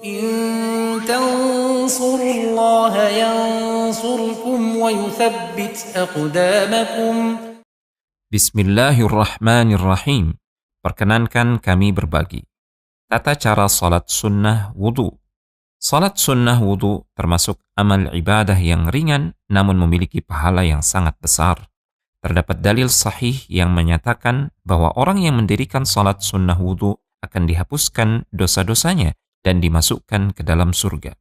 إن تنصروا الله ينصركم ويثبت أقدامكم. Bismillahirrahmanirrahim. Perkenankan kami berbagi tata cara salat sunnah wudu. Salat sunnah wudu termasuk amal ibadah yang ringan namun memiliki pahala yang sangat besar. Terdapat dalil sahih yang menyatakan bahwa orang yang mendirikan salat sunnah wudu akan dihapuskan dosa-dosanya dan dimasukkan ke dalam surga.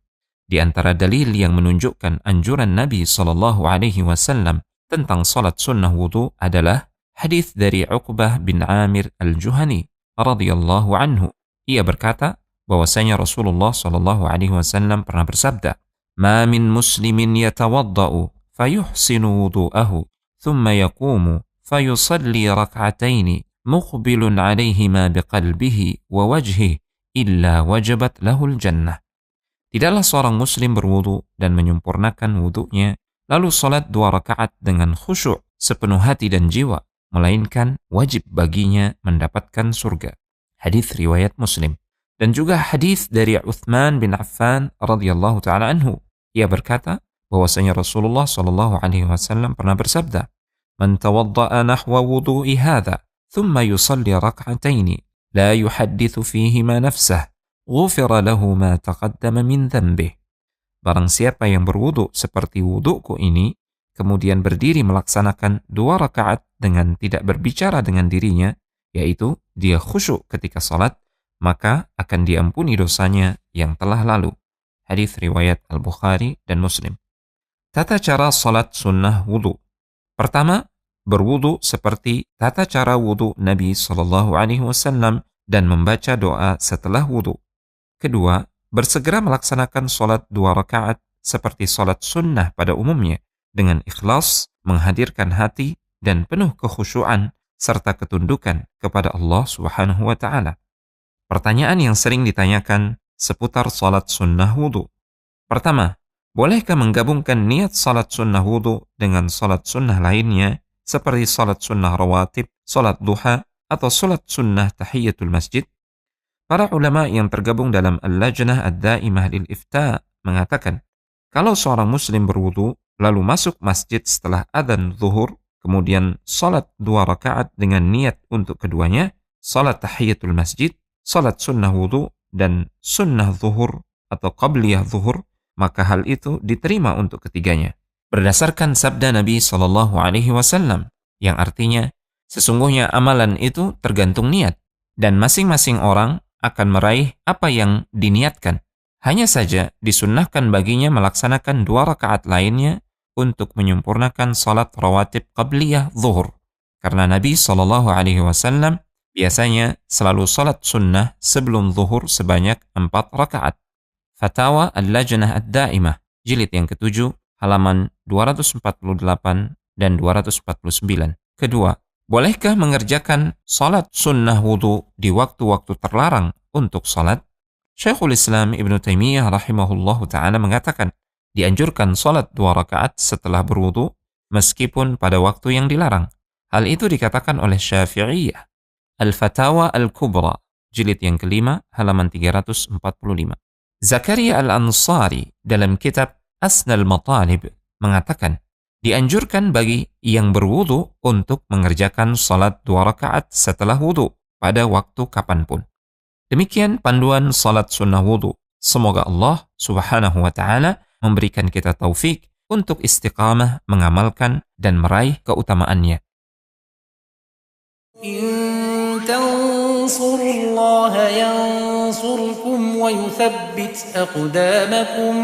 Di antara dalil yang menunjukkan anjuran Nabi SAW tentang salat sunnah wudu adalah hadis dari Uqbah bin Amir al-Juhani radhiyallahu anhu. Ia berkata bahwasanya Rasulullah SAW pernah bersabda, "Ma min muslimin yatawadda'u fayuhsinu wudu'ahu thumma yaqumu fayusalli rak'ataini muqbilun 'alaihima biqalbihi wa wajhihi illa wajabat lahul jannah." Tidaklah seorang muslim berwudu dan menyempurnakan wudunya lalu salat 2 rakaat dengan khusyuk sepenuh hati dan jiwa, melainkan wajib baginya mendapatkan surga. Hadis riwayat Muslim. Dan juga hadis dari Uthman bin Affan radhiyallahu taala anhu. Ia berkata bahwasanya Rasulullah SAW pernah bersabda, "Man tawadda'a nahwa wudu'i hadha, thumma yusalli rak'ataini, la yuhaddithu fihima nafsah, ghufira lahu ma taqaddama min dhanbih." Barang siapa yang berwudu seperti wuduku ini, kemudian berdiri melaksanakan 2 rakaat dengan tidak berbicara dengan dirinya, yaitu dia khusyuk ketika salat, maka akan diampuni dosanya yang telah lalu. Hadis riwayat Al-Bukhari dan Muslim. Tata cara salat sunnah wudu. Pertama, berwudu seperti tata cara wudu Nabi SAW dan membaca doa setelah wudu. Kedua, bersegera melaksanakan salat 2 rakaat seperti salat sunnah pada umumnya, dengan ikhlas, menghadirkan hati, dan penuh kekhusyuan serta ketundukan kepada Allah Subhanahu wa Ta'ala. Pertanyaan yang sering ditanyakan seputar salat sunnah wudu. Pertama, bolehkah menggabungkan niat salat sunnah wudu dengan salat sunnah lainnya seperti salat sunnah rawatib, salat duha, atau salat sunnah tahiyatul masjid? Para ulama yang tergabung dalam Al-Lajnah Ad-Daimah lil-Ifta mengatakan, kalau seorang muslim berwudu lalu masuk masjid setelah adzan zuhur, kemudian salat 2 rakaat dengan niat untuk keduanya, salat tahiyatul masjid, salat sunnah wudu, dan sunnah zuhur atau qabliyah zuhur, maka hal itu diterima untuk ketiganya. Berdasarkan sabda Nabi SAW, yang artinya, sesungguhnya amalan itu tergantung niat, dan masing-masing orang akan meraih apa yang diniatkan. Hanya saja disunnahkan baginya melaksanakan 2 rakaat lainnya untuk menyempurnakan salat rawatib qabliyah zuhur. Karena Nabi SAW biasanya selalu salat sunnah sebelum zuhur sebanyak 4 rakaat. Fatawa Al-Lajnah Ad-Daimah, jilid yang ke-7, halaman 248 dan 249. Kedua, bolehkah mengerjakan salat sunnah wudu di waktu-waktu terlarang untuk salat? Syekhul Islam Ibn Taimiyah rahimahullahu ta'ala mengatakan, dianjurkan salat 2 rakaat setelah berwudu meskipun pada waktu yang dilarang. Hal itu dikatakan oleh Syafi'iyah. Al-Fatawa Al-Kubra, jilid yang ke-5, halaman 345. Zakaria Al-Ansari dalam kitab Asnal Matalib mengatakan, dianjurkan bagi yang berwudu untuk mengerjakan salat 2 rakaat setelah wudu pada waktu kapanpun. Demikian panduan salat sunnah wudu. Semoga Allah Subhanahu wa Ta'ala memberikan kita taufik untuk istiqamah mengamalkan dan meraih keutamaannya. إن تنصروا الله ينصركم ويثبت أقدامكم.